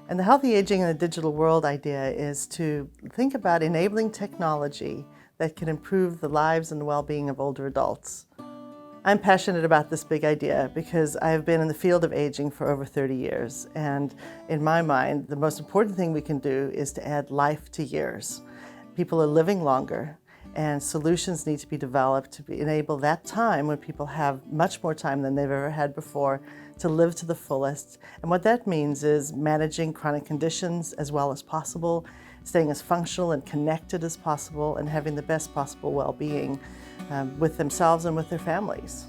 And the healthy aging in the digital world idea is to think about enabling technology that can improve the lives and well-being of older adults. I'm passionate about this big idea because I have been in the field of aging for over 30 years. And in my mind, the most important thing we can do is to add life to years. People are living longer, and solutions need to be developed to enable that time when people have much more time than they've ever had before to live to the fullest. And what that means is managing chronic conditions as well as possible, staying as functional and connected as possible, and having the best possible well-being with themselves and with their families.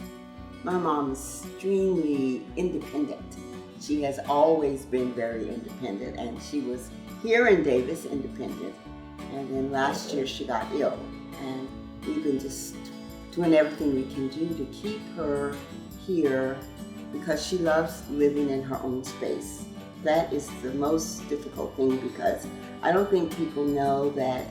My mom is extremely independent. She has always been very independent, and she was here in Davis independent. And then last year she got ill, and we've been just doing everything we can do to keep her here because she loves living in her own space. That is the most difficult thing because I don't think people know that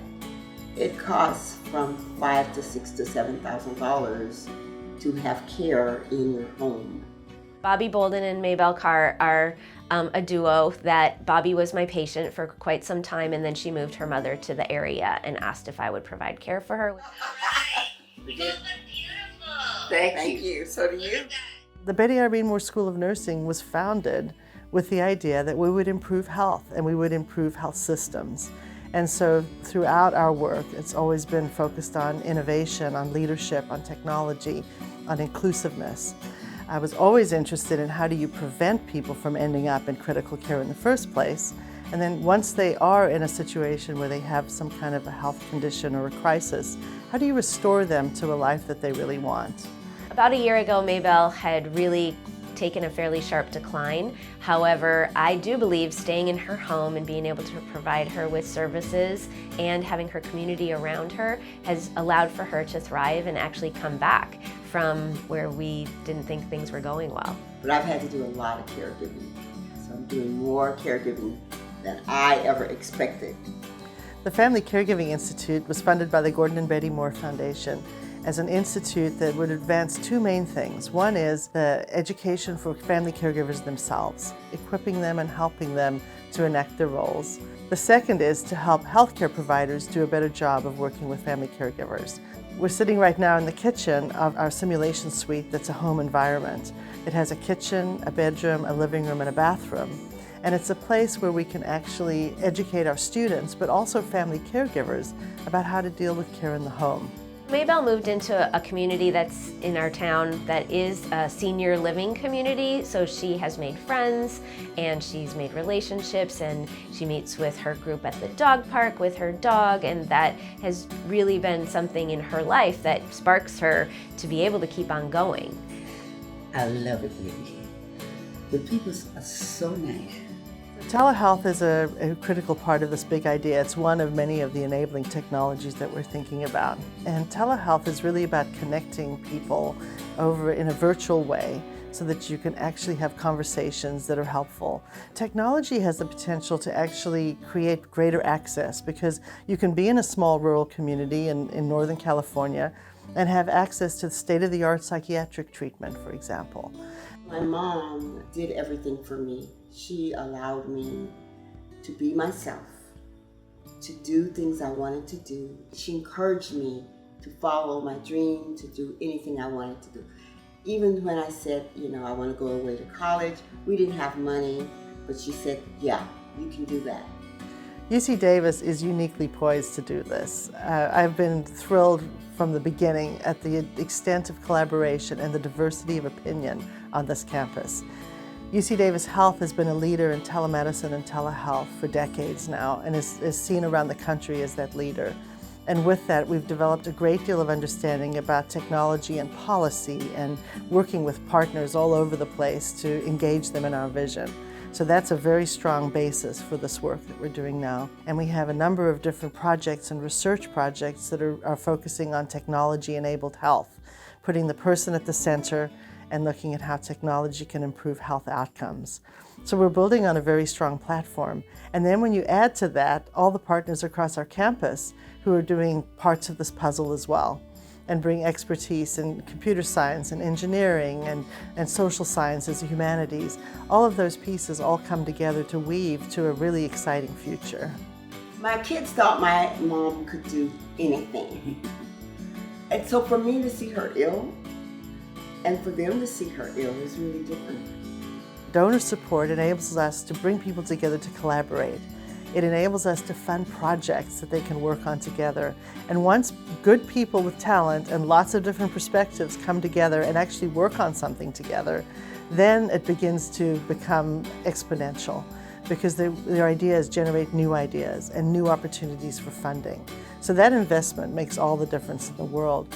it costs from $5,000 to $6,000 to $7,000 to have care in your home. Bobby Bolden and Maybelle Carr are a duo that Bobby was my patient for quite some time, and then she moved her mother to the area and asked if I would provide care for her. All right. You guys look beautiful. Thank you. So do you. The Betty Irene Moore School of Nursing was founded with the idea that we would improve health and we would improve health systems. And so throughout our work, it's always been focused on innovation, on leadership, on technology, on inclusiveness. I was always interested in how do you prevent people from ending up in critical care in the first place. And then once they are in a situation where they have some kind of a health condition or a crisis, how do you restore them to a life that they really want? About a year ago, Maybelle had really taken a fairly sharp decline. However, I do believe staying in her home and being able to provide her with services and having her community around her has allowed for her to thrive and actually come back from where we didn't think things were going well. But I've had to do a lot of caregiving. So I'm doing more caregiving than I ever expected. The Family Caregiving Institute was funded by the Gordon and Betty Moore Foundation as an institute that would advance two main things. One is the education for family caregivers themselves, equipping them and helping them to enact their roles. The second is to help healthcare providers do a better job of working with family caregivers. We're sitting right now in the kitchen of our simulation suite that's a home environment. It has a kitchen, a bedroom, a living room, and a bathroom. And it's a place where we can actually educate our students, but also family caregivers, about how to deal with care in the home. Maybelle moved into a community that's in our town that is a senior living community, so she has made friends and she's made relationships, and she meets with her group at the dog park with her dog, and that has really been something in her life that sparks her to be able to keep on going. I love it here. The people are so nice. Telehealth is a critical part of this big idea. It's one of many of the enabling technologies that we're thinking about. And telehealth is really about connecting people over in a virtual way so that you can actually have conversations that are helpful. Technology has the potential to actually create greater access because you can be in a small rural community in Northern California and have access to state-of-the-art psychiatric treatment, for example. My mom did everything for me. She allowed me to be myself, to do things I wanted to do. She encouraged me to follow my dream, to do anything I wanted to do. Even when I said, I want to go away to college, we didn't have money, but she said, yeah, you can do that. UC Davis is uniquely poised to do this. I've been thrilled from the beginning at the extent of collaboration and the diversity of opinion on this campus. UC Davis Health has been a leader in telemedicine and telehealth for decades now and is seen around the country as that leader. And with that, we've developed a great deal of understanding about technology and policy and working with partners all over the place to engage them in our vision. So that's a very strong basis for this work that we're doing now. And we have a number of different projects and research projects that are focusing on technology-enabled health, putting the person at the center and looking at how technology can improve health outcomes. So we're building on a very strong platform. And then when you add to that all the partners across our campus who are doing parts of this puzzle as well. and bring expertise in computer science and engineering and social sciences and humanities. All of those pieces all come together to weave to a really exciting future. My kids thought my mom could do anything. And so for me to see her ill, and for them to see her ill is really different. Donor support enables us to bring people together to collaborate. It enables us to fund projects that they can work on together. And once good people with talent and lots of different perspectives come together and actually work on something together, then it begins to become exponential, because their ideas generate new ideas and new opportunities for funding. So that investment makes all the difference in the world.